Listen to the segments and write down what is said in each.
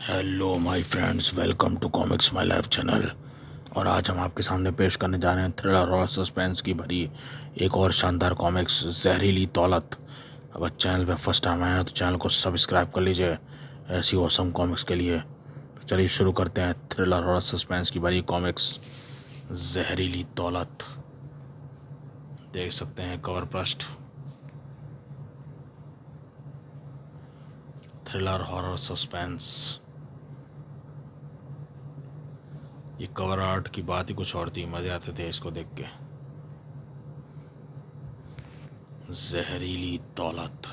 Hello my friends, welcome to comics my life channel. और आज हम आपके सामने पेश करने जा रहे हैं थ्रिलर और सस्पेंस की भरी एक और शानदार कॉमिक्स, जहरीली दौलत। अगर चैनल पे फर्स्ट टाइम आए हैं तो चैनल को सब्सक्राइब कर लीजिए ऐसी ऑसम कॉमिक्स के लिए। तो चलिए शुरू करते हैं थ्रिलर और सस्पेंस की भरी कॉमिक्स, जहरीली दौलत। देख सकते हैं कवर पृष्ठ। Thriller, horror, suspense. ये कवर आर्ट की बात ही कुछ और थी, मज़े आते थे इसको देख के। जहरीली दौलत।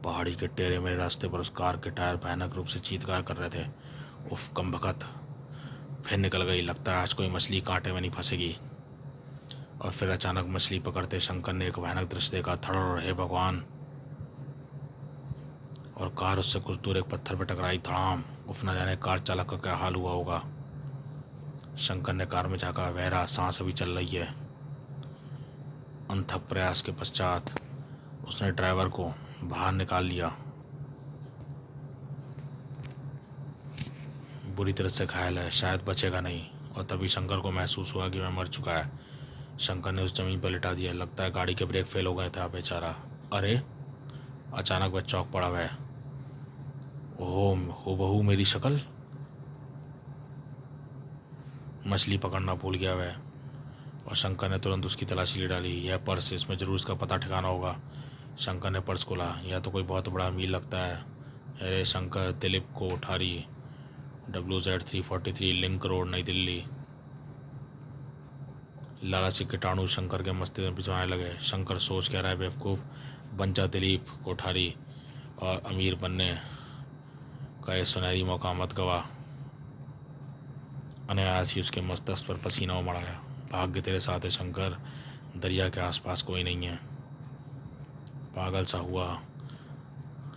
पहाड़ी के टेढ़े मेढ़े रास्ते पर उस कार के टायर भयानक रूप से चीत्कार कर रहे थे। उफ कमबख्त, फिर निकल गई। लगता है आज कोई मछली कांटे में नहीं फंसेगी। और फिर अचानक मछली पकड़ते शंकर ने एक भयानक दृश्य देखा। धड़ाम, हे भगवान! और कार उससे कुछ दूर एक पत्थर पर टकराई। धड़ाम! उफ, न जाने कार चालक का क्या हाल हुआ होगा। शंकर ने कार में झांका। बहरा सांस अभी चल रही है। अनथक प्रयास के पश्चात उसने ड्राइवर को बाहर निकाल लिया। बुरी तरह से घायल है, शायद बचेगा नहीं। और तभी शंकर को महसूस हुआ कि वह मर चुका है। शंकर ने उस जमीन पर लिटा दिया। लगता है गाड़ी के ब्रेक फेल हो गए थे बेचारा। अरे! अचानक वह चौंक पड़ा। वह ओह, हूबहू मेरी शक्ल। मछली पकड़ना भूल गया वह। और शंकर ने तुरंत उसकी तलाशी ले डाली। यह पर्स, इसमें जरूर इसका पता ठिकाना होगा। शंकर ने पर्स खोला। यह तो कोई बहुत बड़ा अमीर लगता है। अरे Shankar, Dilip Kothari, WZ 343, link road, नई दिल्ली। लालची कीटाणु शंकर के मस्तिष्क में पिछवाने लगे। शंकर सोच क्या रहा है बेवकूफ़। बन जा दिलीप कोठारी और अमीर बनने का यह सुनहरी मौका मत गवा। अनायास ही उसके मस्तिष्क पर पसीना उमड़ आया। भाग्य तेरे साथ है शंकर, दरिया के आसपास कोई नहीं है। पागल सा हुआ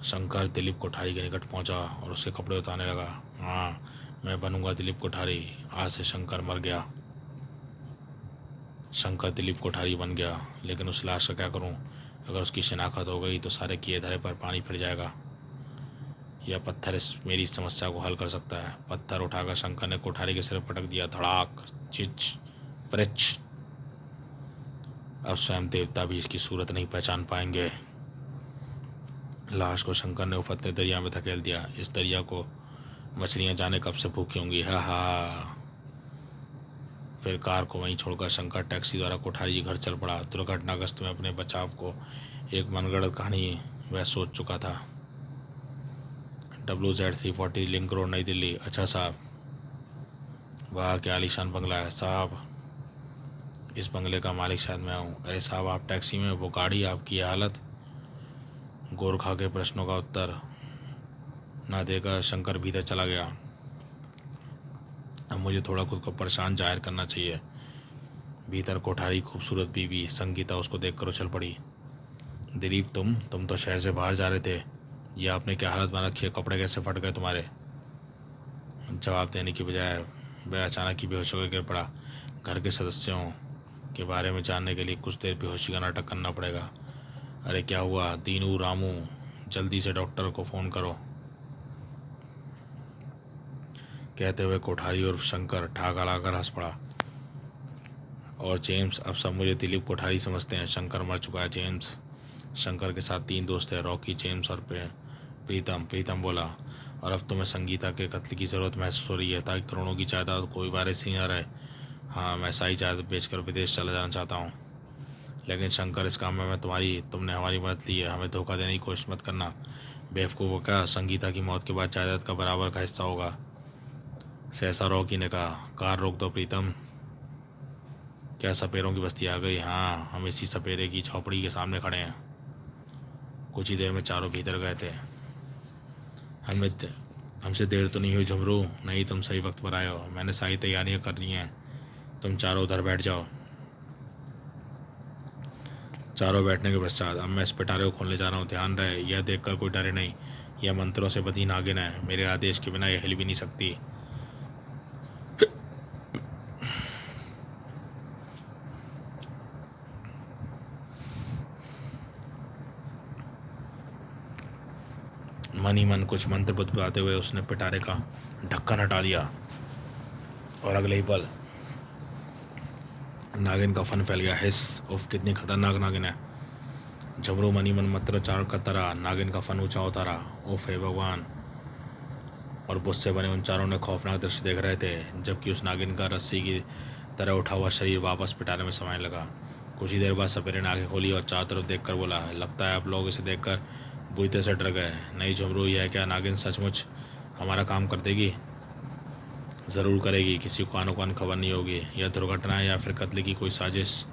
शंकर दिलीप कोठारी के निकट पहुंचा और उसके कपड़े उतारने लगा। हाँ, मैं बनूंगा दिलीप कोठारी। आज से शंकर मर गया। शंकर दिलीप कोठारी बन गया, लेकिन उस लाश का क्या करूं? अगर उसकी शिनाख्त हो गई तो सारे किए धरे पर पानी फिर जाएगा। यह पत्थर इस मेरी समस्या को हल कर सकता है। पत्थर उठाकर शंकर ने कोठारी के सिर पर पटक दिया। धड़ाक, चिच, प्रच। अब स्वयं देवता भी इसकी सूरत नहीं पहचान पाएंगे। लाश को शंकर ने उफरते दरिया में धकेल दिया। इस दरिया को मछलियां जाने कब से भूखी होंगी। हा हा। फिर कार को वहीं छोड़कर शंकर टैक्सी द्वारा कोठारी के घर चल पड़ा। दुर्घटनाग्रस्त में अपने बचाव को एक मनगढ़ंत कहानी वह सोच चुका था। WZ 340, लिंक रोड, नई दिल्ली। अच्छा साहब, वाह क्या आलीशान बंगला है साहब। इस बंगले का मालिक शायद मैं हूँ। अरे साहब, आप टैक्सी में, वो गाड़ी, आपकी यह हालत। गोरखा के प्रश्नों का उत्तर ना देकर शंकर भीतर चला गया। अब मुझे थोड़ा खुद को परेशान जाहिर करना चाहिए। भीतर कोठारी खूबसूरत बीवी संगीता उसको देखकर उछल पड़ी। दिलीप, तुम तो शहर से बाहर जा रहे थे। ये आपने क्या हालत बना रखी है? कपड़े कैसे फट गए तुम्हारे? जवाब देने की बजाय वह अचानक ही बेहोश होकर गिर पड़ा। घर के सदस्यों के बारे में जानने के लिए कुछ देर बेहोशी का नाटक करना पड़ेगा। अरे क्या हुआ? दीनू, रामू, जल्दी से डॉक्टर को फ़ोन करो। कहते हुए कोठारी और शंकर ठाक लाकर हंस पड़ा। और जेम्स, अब सब मुझे दिलीप कोठारी समझते हैं। शंकर मर चुका है जेम्स। शंकर के साथ 3 दोस्त हैं, रॉकी, जेम्स और प्रीतम। प्रीतम बोला, और अब तुम्हें संगीता के कत्ल की ज़रूरत महसूस हो रही है ताकि करोड़ों की जायदाद कोई वारिस ही न रहे। हाँ, मैं सारी जायदाद बेचकर विदेश चला जाना चाहता हूँ। लेकिन शंकर, इस काम में तुमने हमारी मदद ली है। हमें धोखा देने की कोशिश मत करना। बेवकूफ़ों का, संगीता की मौत के बाद जायदाद का बराबर का हिस्सा होगा। सहसा रॉकी ने कहा। कार रोक दो प्रीतम। क्या सपेरों की बस्ती आ गई? हाँ, हम इसी सपेरे की झोपड़ी के सामने खड़े हैं। कुछ ही देर में चारों भीतर गए थे। हमें हमसे देर तो नहीं हुई झुमरू? नहीं, तुम सही वक्त पर आए हो। मैंने सारी तैयारियां कर ली हैं। तुम चारों उधर बैठ जाओ। चारों बैठने के पश्चात अब मैं इस पिटारे को खोलने जा रहा हूँ। ध्यान रहे, यह देखकर कोई डरे नहीं। यह मंत्रों से बधी नागिन है। मेरे आदेश के बिना यह हिल भी नहीं सकती। मन ही मन कुछ मंत्र बुदबुदाते हुए उसने पिटारे का ढक्कन हटा दिया और अगले ही पल नागिन का फन फैल गया। हिस, उफ कितनी खतरनाक नागिन है। झमरू मनी मन मंत्रोच्चारण करता रहा। नागिन का फन ऊंचा होता रहा। उफ हे भगवान। और बुत से बने उन चारों ने खौफनाक दृश्य देख रहे थे जबकि उस नागिन का रस्सी की तरह उठा हुआ शरीर वापस पिटारे में समाने लगा। कुछ ही देर बाद सपेरे ने आंखें खोली और चारों तरफ देखकर बोला, लगता है आप लोग इसे देखकर बुरी तरह से डर गए। नहीं झुमरू, यह क्या नागिन सचमुच हमारा काम कर देगी? ज़रूर करेगी। किसी को आनो कान खबर नहीं होगी। यह दुर्घटना है या फिर कत्ल की कोई साजिश।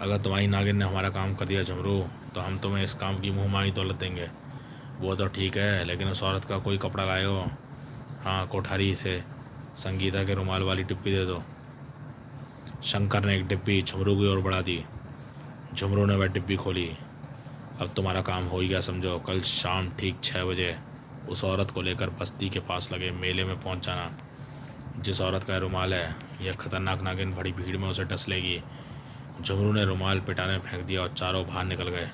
अगर तुम्हारी नागिन ने हमारा काम कर दिया झुमरू, तो हम तुम्हें इस काम की मुँहमांगी दौलत देंगे। वो तो ठीक है, लेकिन उस औरत का कोई कपड़ा लाए हो? हाँ कोठारी, से संगीता के रुमाल वाली डिब्बी दे दो। शंकर ने एक डिब्बी झुमरू की ओर बढ़ा दी। झुमरू ने वह डिब्बी खोली। अब तुम्हारा काम हो ही गया समझो। कल शाम ठीक 6 बजे उस औरत को लेकर बस्ती के पास लगे मेले में पहुंच जाना। जिस औरत का रुमाल है, यह खतरनाक नागिन बड़ी भीड़ में उसे डस लेगी। झुमरू ने रुमाल पिटारे में फेंक दिया और चारों बाहर निकल गए।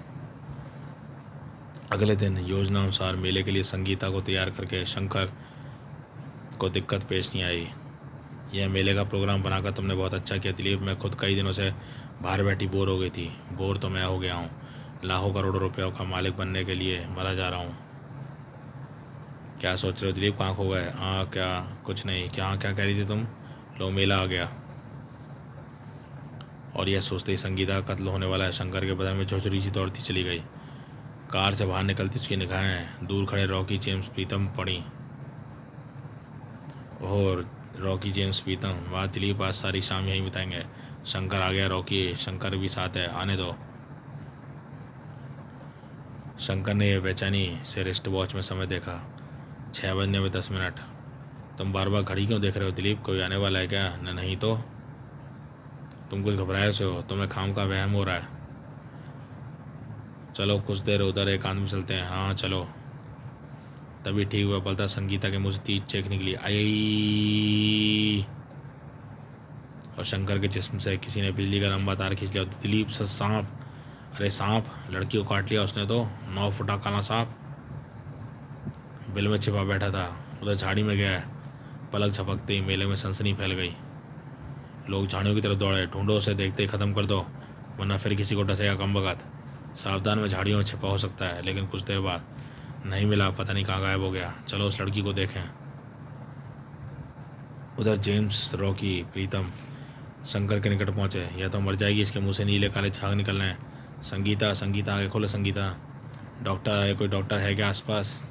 अगले दिन योजना अनुसार मेले के लिए संगीता को तैयार करके शंकर को दिक्कत पेश नहीं आई। यह मेले का प्रोग्राम बनाकर तुमने बहुत अच्छा किया दिलीप। मैं खुद कई दिनों से बाहर बैठी बोर हो गई थी। बोर तो मैं हो गया हूँ। लाखों करोड़ों रुपयों का मालिक बनने के लिए मरा जा रहा हूँ। क्या सोच रहे हो दिलीप? कहाँ खो गए? हाँ क्या, कुछ नहीं। क्या कह रही थी तुम? लो मेला आ गया। और यह सोचते ही संगीता का कत्ल होने वाला है, शंकर के बदन में झुरझुरी सी दौड़ती चली गई। कार से बाहर निकलती उसकी निगाहें दूर खड़े रॉकी जेम्स प्रीतम पड़ी। और रॉकी जेम्स प्रीतम, वाह दिलीप, आज सारी शाम यहीं बिताएंगे। शंकर आ गया रॉकी, शंकर भी साथ है, आने दो। शंकर ने बेचैनी से रिस्ट वॉच में समय देखा। 6 बजने में 10 मिनट। तुम बार बार घड़ी क्यों देख रहे हो दिलीप? कोई आने वाला है क्या? नहीं तो तुम कुछ घबराए से हो? तुम्हें खाम का वहम हो रहा है। चलो कुछ देर उधर एकांत में चलते हैं। हाँ चलो। तभी ठीक हुआ पलता संगीता के मुंह से तीर चेख निकली। आई। और शंकर के जिस्म से किसी ने बिजली का लंबा तार खींच लिया। दिलीप सच सांप? अरे सांप? लड़की को काट लिया उसने तो। 9 फुटा काला सांप बिल में छिपा बैठा था, उधर झाड़ी में गया है। पलक झपकते ही मेले में सनसनी फैल गई। लोग झाड़ियों की तरफ दौड़े। ढूंढो उसे, देखते ही ख़त्म कर दो वरना फिर किसी को डसेगा कम वक़्त। सावधान में झाड़ियों में छिपा हो सकता है। लेकिन कुछ देर बाद नहीं मिला, पता नहीं कहाँ गायब हो गया। चलो उस लड़की को देखें। उधर जेम्स, रॉकी, प्रीतम शंकर के निकट पहुंचे। यह तो मर जाएगी, इसके मुंह से नीले काले झाग निकल रहे हैं। संगीता, संगीता आगे खोलो संगीता। डॉक्टर है? कोई डॉक्टर है क्या आसपास?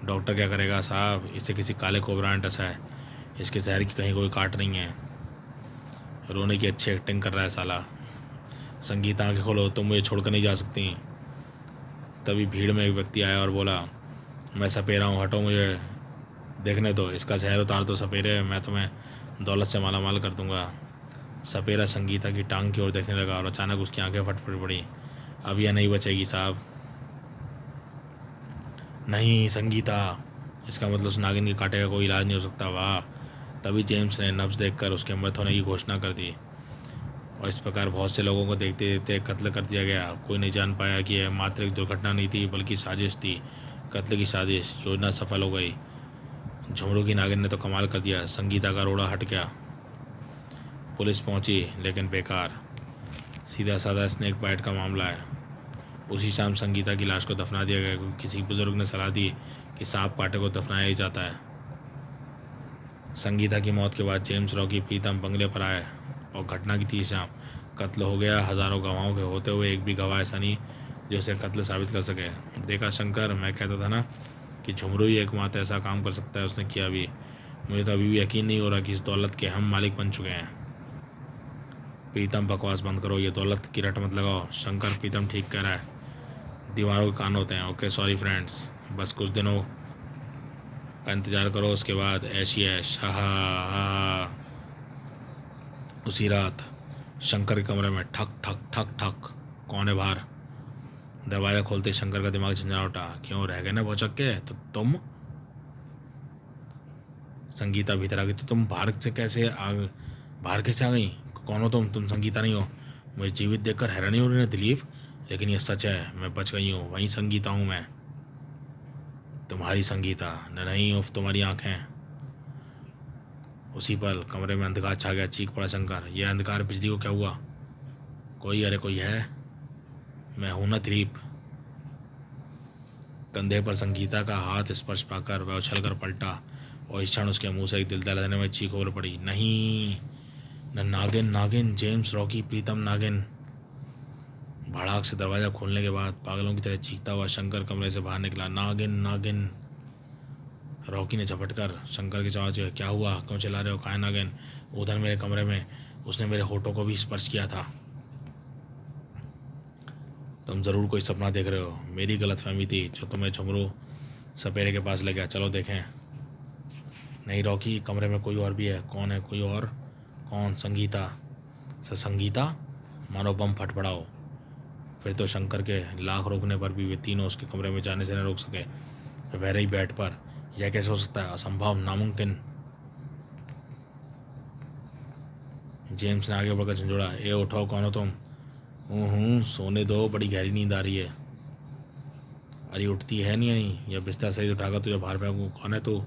डॉक्टर क्या करेगा साहब, इसे किसी काले कोबरा ने डसा है। इसके जहर की कहीं कोई काट नहीं है। रोने की अच्छी एक्टिंग कर रहा है साला। संगीता आंखें खोलो, तुम मुझे छोड़कर नहीं जा सकती। तभी भीड़ में एक व्यक्ति आया और बोला, मैं सपेरा हूँ, हटो, मुझे देखने दो। इसका जहर उतार दो सपेरे, मैं तुम्हें दौलत से माला माल कर दूंगा। सपेरा संगीता की टांग की ओर देखने लगा और अचानक उसकी आंखें फट पड़ी। अब यह नहीं बचेगी साहब। नहीं संगीता, इसका मतलब उस नागिन के कांटे का कोई इलाज नहीं हो सकता। वाह। तभी जेम्स ने नब्ज देखकर उसके मृत होने की घोषणा कर दी। और इस प्रकार बहुत से लोगों को देखते देखते कत्ल कर दिया गया। कोई नहीं जान पाया कि यह मात्र एक दुर्घटना नहीं थी बल्कि साजिश थी। कत्ल की साजिश। योजना सफल हो गई। झुमरू की नागिन ने तो कमाल कर दिया। संगीता का रोड़ा हट गया। पुलिस पहुंची लेकिन बेकार। सीधा साधा स्नेक बाइट का मामला है। उसी शाम संगीता की लाश को दफना दिया गया क्योंकि किसी बुजुर्ग ने सलाह दी कि सांप कांटे को दफनाया ही जाता है। संगीता की मौत के बाद जेम्स, रॉकी, प्रीतम बंगले पर आए और घटना की थी शाम कत्ल हो गया। हज़ारों गवाहों के होते हुए एक भी गवाह ऐसा नहीं जो उसे कत्ल साबित कर सके। देखा शंकर, मैं कहता था ना कि झुमरू ही एकमात्र ऐसा काम कर सकता है। उसने किया भी। मुझे तो अभी भी यकीन नहीं हो रहा कि इस दौलत के हम मालिक बन चुके हैं। प्रीतम बकवास बंद करो, ये दौलत की रट मत लगाओ। शंकर, प्रीतम ठीक कह रहा है, दीवारों के कान होते हैं। ओके सॉरी फ्रेंड्स, बस कुछ दिनों का इंतज़ार करो, उसके बाद ऐशी ऐश। हा हा। उसी रात शंकर के कमरे में ठक ठक ठक ठक। कौन है बाहर? दरवाज़ा खोलते ही शंकर का दिमाग झंझना उठा। क्यों रह गए ना भौचक के? तो तुम? संगीता भीतर आ गई। तो तुम बाहर कैसे आ गई? कौन हो तुम संगीता नहीं हो? मुझे जीवित देखकर हैरानी हो रही है दिलीप, लेकिन यह सच है, मैं बच गई हूँ। वही संगीता हूँ मैं। तुम्हारी संगीता, नहीं उफ तुम्हारी आंखें। उसी पल कमरे में अंधकार छा गया। चीख पड़ा शंकर, यह अंधकार बिजली को क्या हुआ? कोई, अरे कोई है? मैं हूं ना दिलीप। कंधे पर संगीता का हाथ स्पर्श पाकर वह उछलकर पलटा और इस क्षण उसके मुंह से एक दिल दहलाने में चीख उभर पड़ी, नहीं न नागिन, नागिन, जेम्स, रॉकी, प्रीतम, नागिन। भड़ाक से दरवाजा खोलने के बाद पागलों की तरह चीखता हुआ शंकर कमरे से बाहर निकला, नागिन, नागिन। रॉकी ने झपट कर शंकर की आवाज, क्या हुआ, क्यों चिल्ला रहे हो, कहाँ है नागिन? उधर मेरे कमरे में, उसने मेरे होठों को भी स्पर्श किया था। तुम जरूर कोई सपना देख रहे हो। मेरी गलतफहमी थी जो तुम्हें झुमरू सपेरे के पास ले गया। चलो देखें। नहीं रॉकी, कमरे में कोई और भी है। कौन है? कोई और? कौन? संगीता। संगीता? मानो बम फट पड़ा हो। फिर तो शंकर के लाख रोकने पर भी वे तीनों उसके कमरे में जाने से न रोक सके। वह रही बेड पर। यह कैसे हो सकता है? असंभव, नामुमकिन। जेम्स ने आगे बढ़कर झंझोड़ा, ए उठाओ, कौन हो तुम? सोने दो, बड़ी गहरी नींद आ रही है। अरे उठती है नहीं, यह बिस्तर सही उठाकर तुझे बाहर फेंकूं। कौन है तू?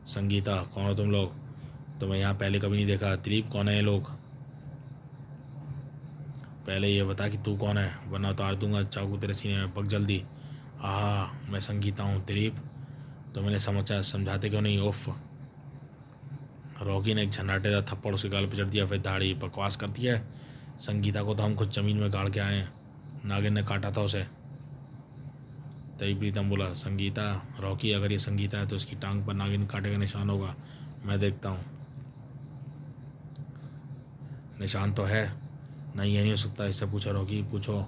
संगीता। कौन हो तुम लोग? तुम्हें यहाँ पहले कभी नहीं देखा। दिलीप, कौन है ये लोग? पहले ये बता कि तू कौन है, वरना उतार दूंगा चाकू तेरे सीने में। पक जल्दी। मैं संगीता हूँ। दिलीप, तो मैंने समझाते क्यों नहीं? उफ। रॉकी ने एक झन्नाटेदार थप्पड़ उसके गाल पर चढ़ दिया। फिर दाढ़ी, बकवास करती है। संगीता को तो हम खुद जमीन में गाड़ के आए हैं। नागिन ने काटा था उसे। तभी प्रीतम बोला, संगीता? रॉकी, अगर ये संगीता है तो इसकी टांग पर नागिन कांटे का निशान होगा। मैं देखता हूँ। निशान तो है। नहीं, ये नहीं हो सकता। इससे पूछो रॉकी, पूछो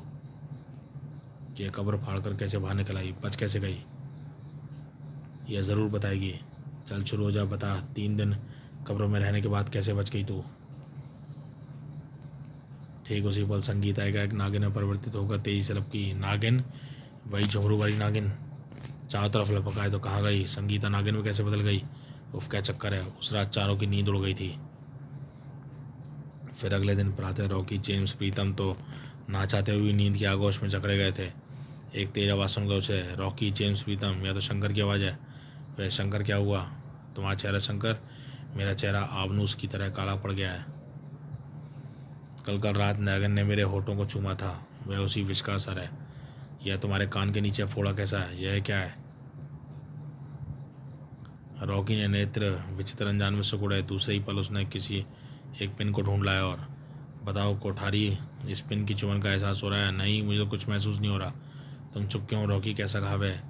कि ये कब्र फाड़ कर कैसे बाहर निकल आई, बच कैसे गई। यह ज़रूर बताएगी। चल शुरू हो जा, बता। 3 दिन कब्रों में रहने के बाद कैसे बच गई तू? ठीक उसी पल संगीता एक नागिन में परिवर्तित होकर तेजी से लपकी। नागिन? वही झुमरू वाली नागिन। चारों तरफ लपकाए तो कहाँ गई? संगीता नागिन में कैसे बदल गई? उफ, क्या चक्कर है। उस रात चारों की नींद उड़ गई थी। फिर अगले दिन प्रातः रॉकी, जेम्स, प्रीतम तो ना चाहते हुए नींद की आगोश में जकड़े गए थे। एक तेज आवाज़ सुनकर उसे, रॉकी, जेम्स, प्रीतम, या तो शंकर की आवाज़ है। फिर शंकर, क्या हुआ? तुम्हारा चेहरा शंकर? मेरा चेहरा आबनूस की तरह काला पड़ गया है। कल रात नागिन ने मेरे होठों को चूमा था। वह उसी विष का असर है। यह तुम्हारे कान के नीचे फोड़ा कैसा है? यह क्या है? रॉकी ने नेत्र विचित्र अनजान में सिकुड़े। दूसरे ही पल उसने किसी एक पिन को ढूंढ लाया और, बताओ कोठारी, इस पिन की चुभन का एहसास हो रहा है? नहीं, मुझे तो कुछ महसूस नहीं हो रहा। तुम चुप क्यों रॉकी? कैसा घाव है?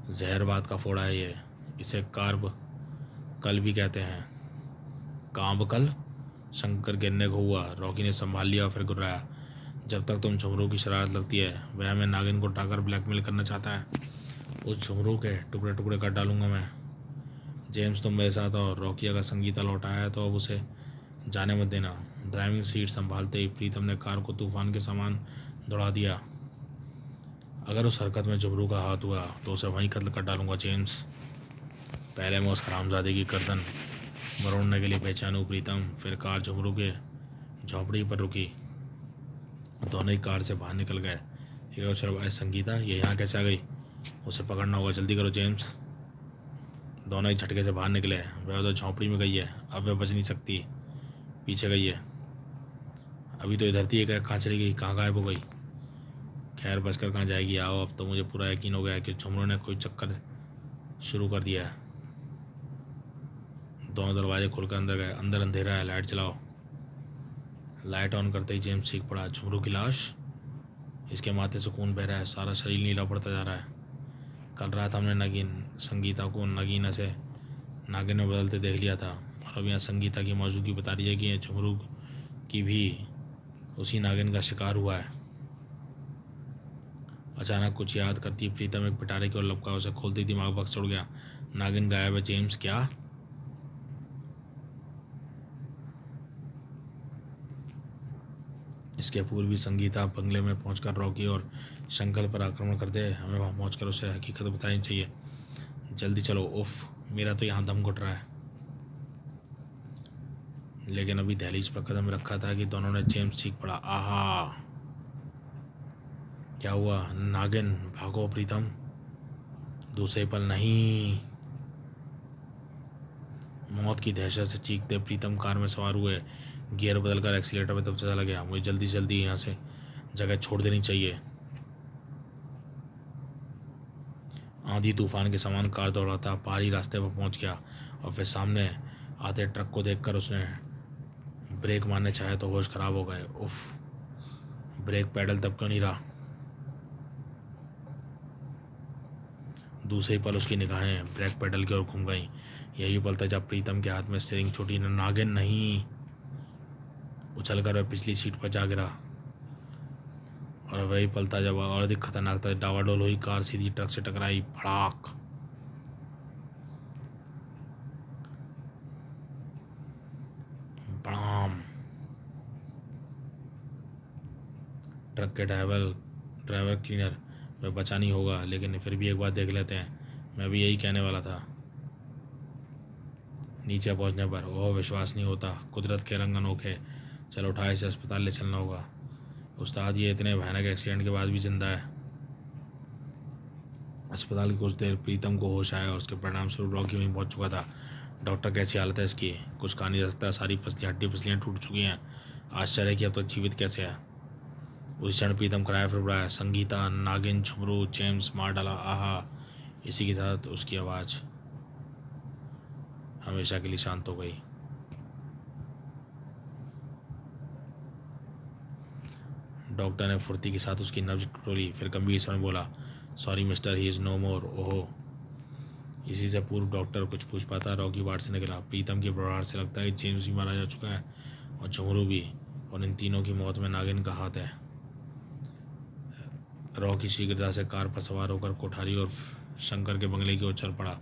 जहरबाद का फोड़ा है ये। इसे कार्ब कल भी कहते हैं। कांब कल? शंकर गिरने को हुआ। रॉकी ने संभाल लिया, फिर गुर्राया, जब तक तुम झुमरू की शरारत लगती है। वह मैं नागिन को उठाकर ब्लैकमेल करना चाहता है। उस झुमरू के टुकड़े टुकड़े कर डालूंगा मैं। जेम्स, तुम मेरे साथ आओ। रॉकी, अगर संगीता लौट आया है तो अब उसे जाने मत देना। ड्राइविंग सीट संभालते ही प्रीतम ने कार को तूफान के समान दौड़ा दिया। अगर उस हरकत में झुमरू का हाथ हुआ तो उसे वहीं कत्ल कर डालूंगा। जेम्स, पहले मैं उस हरामजादे की गर्दन मरोड़ने के लिए पहचानूं। प्रीतम। फिर कार झुमरू के झोपड़ी पर रुकी। दोनों ही कार से बाहर निकल गए। संगीता, ये यहाँ कैसे आ गई? उसे पकड़ना होगा, जल्दी करो जेम्स। दोनों ही झटके से बाहर निकले। वह तो झोंपड़ी में गई है, अब वह बच नहीं सकती। पीछे गई है। अभी तो इधर थी, कहाँ चली गई? कहाँ गायब हो गई? खैर, बचकर कहाँ जाएगी। आओ, अब तो मुझे पूरा यकीन हो गया है कि झुमरू ने कोई चक्कर शुरू कर दिया है। दोनों दरवाजे खोलकर अंदर गए। अंदर अंधेरा है, लाइट चलाओ। लाइट ऑन करते ही जेम्स चीख पड़ा, झुमरू की लाश? इसके माथे से खून बह रहा है, सारा शरीर नीला पड़ता जा रहा है। कल रात हमने संगीता को नगीना से नागिन में बदलते देख लिया था, और अब यहाँ संगीता की मौजूदगी बता रही है कि यह झुमरू की भी उसी नागिन का शिकार हुआ है। अचानक कुछ याद करती प्रीतम एक पिटारे की ओर लपका। उसे खोलते ही दिमाग बक्स उड़ गया। नागिन गायब है। जेम्स, क्या? इसके पूर्व भी संगीता बंगले में पहुंचकर रॉकी और शंकर पर आक्रमण कर दे। हमें वहां पहुंचकर उसे हकीकत बतानी चाहिए। जल्दी चलो। उफ, मेरा तो यहाँ दम घुट रहा है। लेकिन अभी दहलीज पर कदम रखा था कि दोनों ने जेम्स चीख पड़ा, आहा! क्या हुआ? नागिन! भागो प्रीतम। दूसरे पल नहीं। मौत की दहशत से चीखते प्रीतम कार में सवार हुए। गियर बदलकर एक्सीलेटर पे तब से चला गया। मुझे जल्दी जल्दी यहाँ से जगह छोड़ देनी चाहिए। आंधी तूफान के समान कार दौड़ाता पहाड़ी रास्ते पर पहुंच गया और फिर सामने आते ट्रक को देखकर उसने ब्रेक मारने चाहे तो होश खराब हो गए। उफ, ब्रेक पैडल तब क्यों नहीं रहा। दूसरे पल उसकी निगाहें ब्रेक पैडल की ओर घूम गईं। यही पल था जब प्रीतम के हाथ में स्टीयरिंग छूटी। नागिन नहीं, उछलकर वह पिछली सीट पर जा गिरा। और वही पल था जब और अधिक खतरनाक था। डावाडोल हुई कार सीधी ट्रक से टकराई। भड़ाक। बड़ाम। ट्रक के ड्राइवर क्लीनर वह बचा नहीं होगा, लेकिन फिर भी एक बार देख लेते हैं। मैं भी यही कहने वाला था। नीचे पहुंचने पर ओह, विश्वास नहीं होता, कुदरत के रंग अनोखे। चलो उठाए इसे अस्पताल ले चलना होगा। उस्ताद, ये इतने भयानक एक्सीडेंट के बाद भी जिंदा है। अस्पताल की कुछ देर प्रीतम को होश आया और उसके परिणाम स्वरूप रॉकी वहीं पहुंच चुका था। डॉक्टर, कैसी हालत है इसकी? कुछ कहा नहीं जा सकता, सारी हड्डी पसलियाँ टूट चुकी हैं। आश्चर्य है कि अब तक जीवित कैसे है। उस क्षण प्रीतम कराया फिर उड़ाया। संगीता, नागिन, झुमरू, जेम्स मार डाला। आहा। इसी के साथ उसकी आवाज़ हमेशा के लिए शांत हो गई। डॉक्टर ने फुर्ती के साथ उसकी नब्ज टटोली, फिर गंभीर स्वर में बोला, sorry mister, he is no more. ओहो। इसी से पूर्व डॉक्टर कुछ पूछ पाता रॉकी वार्ड से निकला। प्रीतम की बड़ाहट से लगता है कि जेम्स भी मारा जा चुका है और झुमरू भी, और इन तीनों की मौत में नागिन का हाथ है। रॉकी शीघ्रता से कार पर सवार होकर कोठारी और शंकर के बंगले की ओर चल पड़ा।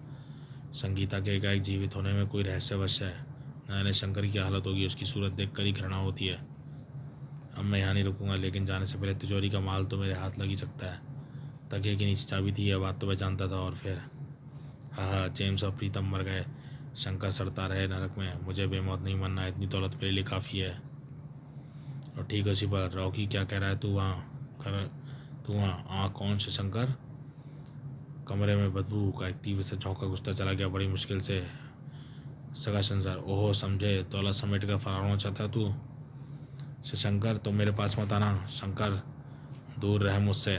संगीता के एकाएक जीवित होने में कोई रहस्यवश है। न जाने शंकर की हालत होगी। उसकी सूरत देखकर ही घृणा होती है। अब मैं यहाँ नहीं रुकूंगा, लेकिन जाने से पहले तिजोरी का माल तो मेरे हाथ लग ही सकता है। तकिए की नीचे चाबी थी, यह बात तो मैं जानता था। और फिर हाँ, जेम्स और प्रीतम मर गए। शंकर सड़ता रहे नरक में। मुझे बेमौत नहीं मरना, इतनी दौलत मेरे लिए काफ़ी है। और ठीक है उसी पर रॉकी, क्या कह रहा है तू वहाँ कौन से शंकर? कमरे में बदबू का एक तीव्र से झोंका घुसता चला गया। बड़ी मुश्किल से सगा संसार। ओहो, समझे, दौलत समेट कर फरार होना चाहता तू? शंकर, तो मेरे पास मत आना। शंकर, दूर रह मुझसे।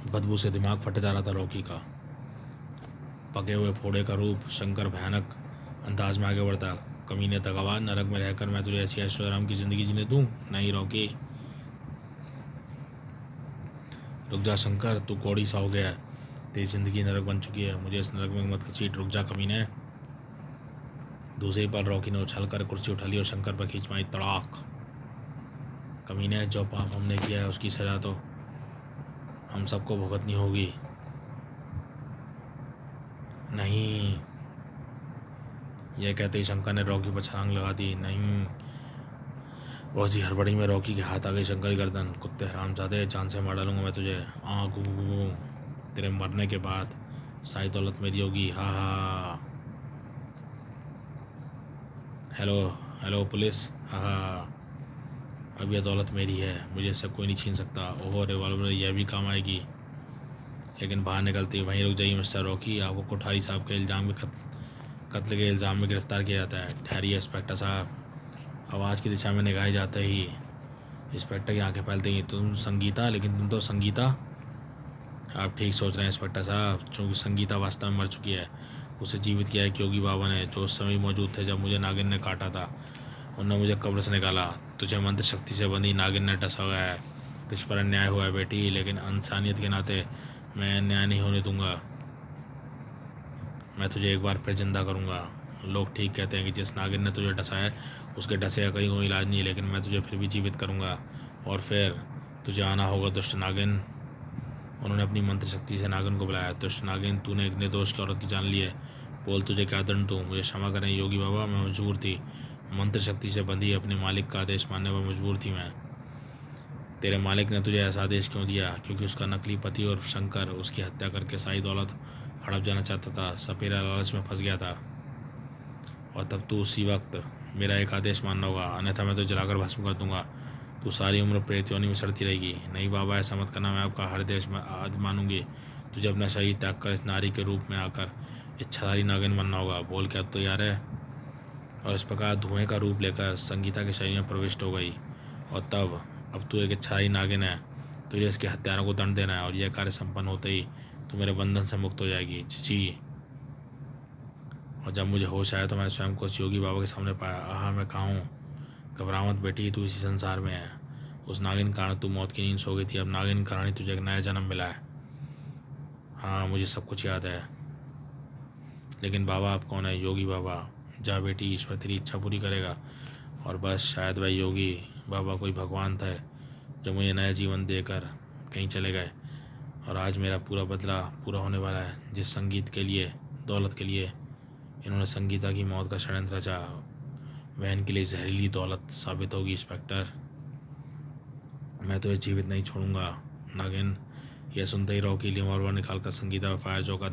बदबू से दिमाग फट जा रहा था रॉकी का। पके हुए फोड़े का रूप शंकर भयानक अंदाज में आगे बढ़ता। कमीने तगवा, नरक में रहकर मैं तुझे ऐसी ऐशो आराम की जिंदगी जीने दूं? नहीं रॉकी, रुक जा। शंकर, तू कौड़ी सा हो गया है। तेरी जिंदगी नरक बन चुकी है। मुझे इस नरक में मत घसीट। रुक जा कमीने। दूसरी पर रॉकी ने उछल कर कुर्सी उठा ली और शंकर पर खींच मारी। तड़ाक। कमीने, जो पाप हमने किया है उसकी सजा तो हम सबको भुगतनी होगी। नहीं। यह कहते ही शंकर ने रॉकी पर छलांग लगा दी। नहीं। बहुत ही हड़बड़ी में रॉकी के हाथ आ गई शंकर की गर्दन। कुत्ते हरामजादे, जान से मार डालूंगा मैं तुझे। गु। तेरे मरने के बाद सारी दौलत मेरी होगी। हा हा। Hello hello police. हा। अब यह दौलत मेरी है, मुझे इससे कोई नहीं छीन सकता। ओहो, रिवॉल्वर यह भी काम आएगी। लेकिन बाहर निकलती वहीं रुक जाइए मिस्टर रॉकी, आपको कोठारी साहब के इल्ज़ाम में कत्ल के इल्ज़ाम में गिरफ्तार किया जाता है। ठहरिए इंस्पेक्टर साहब। आवाज़ की दिशा में निगाहें जाते ही इंस्पेक्टर की आंखें फैलती गई। तुम संगीता? लेकिन तुम तो संगीता। आप ठीक सोच रहे हैं इंस्पेक्टर साहब, चूँकि संगीता वास्तव में मर चुकी है। उसे जीवित किया है योगी बाबा ने, जो उस समय मौजूद थे जब मुझे नागिन ने काटा था। उन्होंने मुझे कब्र से निकाला। तुझे मंत्र शक्ति से बंधी नागिन ने डसा गया है। तुझ पर अन्याय हुआ है बेटी, लेकिन इंसानियत के नाते मैं अन्याय नहीं होने दूंगा। मैं तुझे एक बार फिर जिंदा करूंगा। लोग ठीक कहते हैं कि जिस नागिन ने तुझे डसा है उसके डसे का कहीं कोई इलाज नहीं, लेकिन मैं तुझे फिर भी जीवित करूंगा। और फिर तुझे आना होगा दुष्ट नागिन। उन्होंने अपनी मंत्र शक्ति से नागिन को बुलाया। दुष्ट नागिन, तूने एक निर्दोष की औरत की जान ली है। बोल, तुझे क्या दंड दूँ? मुझे क्षमा करें योगी बाबा, मैं मजबूर थी। मंत्र शक्ति से बंधी अपने मालिक का आदेश मानने पर मजबूर थी मैं। तेरे मालिक ने तुझे ऐसा आदेश क्यों दिया? क्योंकि उसका नकली पति और शंकर उसकी हत्या करके सारी दौलत हड़प जाना चाहता था। सपेरा लालच में फंस गया था। और तब तू उसी वक्त मेरा एक आदेश मानना होगा, अन्यथा मैं तो जलाकर भस्म कर दूंगा। तू सारी उम्र प्रेत योनि में सड़ती रहेगी। नहीं बाबा, ऐसा मत करना, मैं आपका हर देश में आज मानूंगी। तुझे अपना शरीर त्याग कर इस नारी के रूप में आकर इच्छाधारी नागिन बनना होगा। बोल क्या तो यार है। और इस प्रकार धुएं का रूप लेकर संगीता के शरीर में प्रविष्ट हो गई। और तब अब तू एक इच्छाधारी नागिन है। तुझे इसके हत्यारों को दंड देना है और यह कार्य संपन्न होते ही तू मेरे बंधन से मुक्त हो जाएगी। जी। और जब मुझे होश आया तो मैं स्वयं को उस योगी बाबा के सामने पाया। आहा, मैं कहाँ हूँ। घबरा मत बेटी, तू इसी संसार में है। उस नागिन के कारण तू मौत की नींद सो गई थी। अब नागिन कारण ही तुझे एक नया जन्म मिला है। हाँ, मुझे सब कुछ याद है। लेकिन बाबा आप कौन है? योगी बाबा। जा बेटी, ईश्वर तेरी इच्छा पूरी करेगा। और बस शायद वह योगी बाबा कोई भगवान था जो मुझे नया जीवन देकर कहीं चले गए। और आज मेरा पूरा बदला पूरा होने वाला है। जिस संगीत के लिए, दौलत के लिए इन्होंने संगीता की मौत का षड्यंत्र रचा, वह इनके लिए जहरीली दौलत साबित होगी। इंस्पेक्टर, मैं तो ये जीवित नहीं छोड़ूंगा। नागिन, यह सुनते ही रॉकी रिवॉल्वर निकाल कर संगीता पर फायर जो का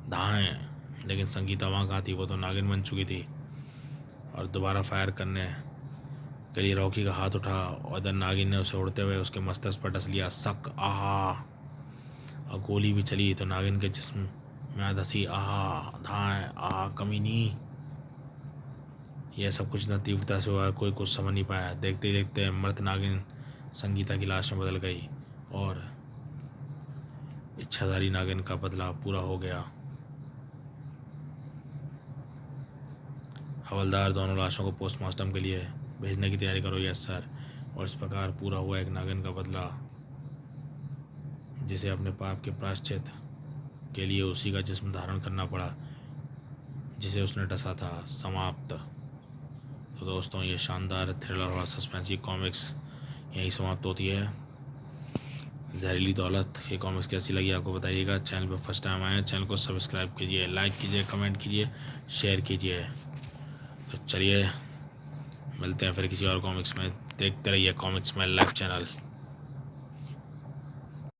धाएं। लेकिन संगीता वहाँ कहाँ थी, वो तो नागिन बन चुकी थी। और दोबारा फायर करने के लिए रॉकी का हाथ उठा और इधर नागिन ने उसे उड़ते हुए उसके मस्तिष्क पर डस लिया। सक आहा। और गोली भी चली तो नागिन के जिस्म में धसी। आहा, धाएं, आहा, कमीनी। यह सब कुछ इतना तीव्रता से हुआ, कोई कुछ समझ नहीं पाया। देखते देखते मृत नागिन संगीता की लाश में बदल गई और इच्छाधारी नागिन का बदला पूरा हो गया। हवलदार, दोनों लाशों को पोस्टमार्टम के लिए भेजने की तैयारी करो। Yes sir. और इस प्रकार पूरा हुआ एक नागिन का बदला, जिसे अपने पाप के प्रायश्चित के लिए उसी का जिस्म धारण करना पड़ा जिसे उसने डसा था। समाप्त। तो दोस्तों, ये शानदार थ्रिलर और सस्पेंस की कॉमिक्स यहीं समाप्त होती है। जहरीली दौलत ये कॉमिक्स कैसी लगी आपको बताइएगा। चैनल पर फर्स्ट टाइम आए, चैनल को सब्सक्राइब कीजिए, लाइक कीजिए, कमेंट कीजिए, शेयर कीजिए। तो चलिए मिलते हैं फिर किसी और कॉमिक्स में। देखते रहिए कॉमिक्स माय लाइफ चैनल।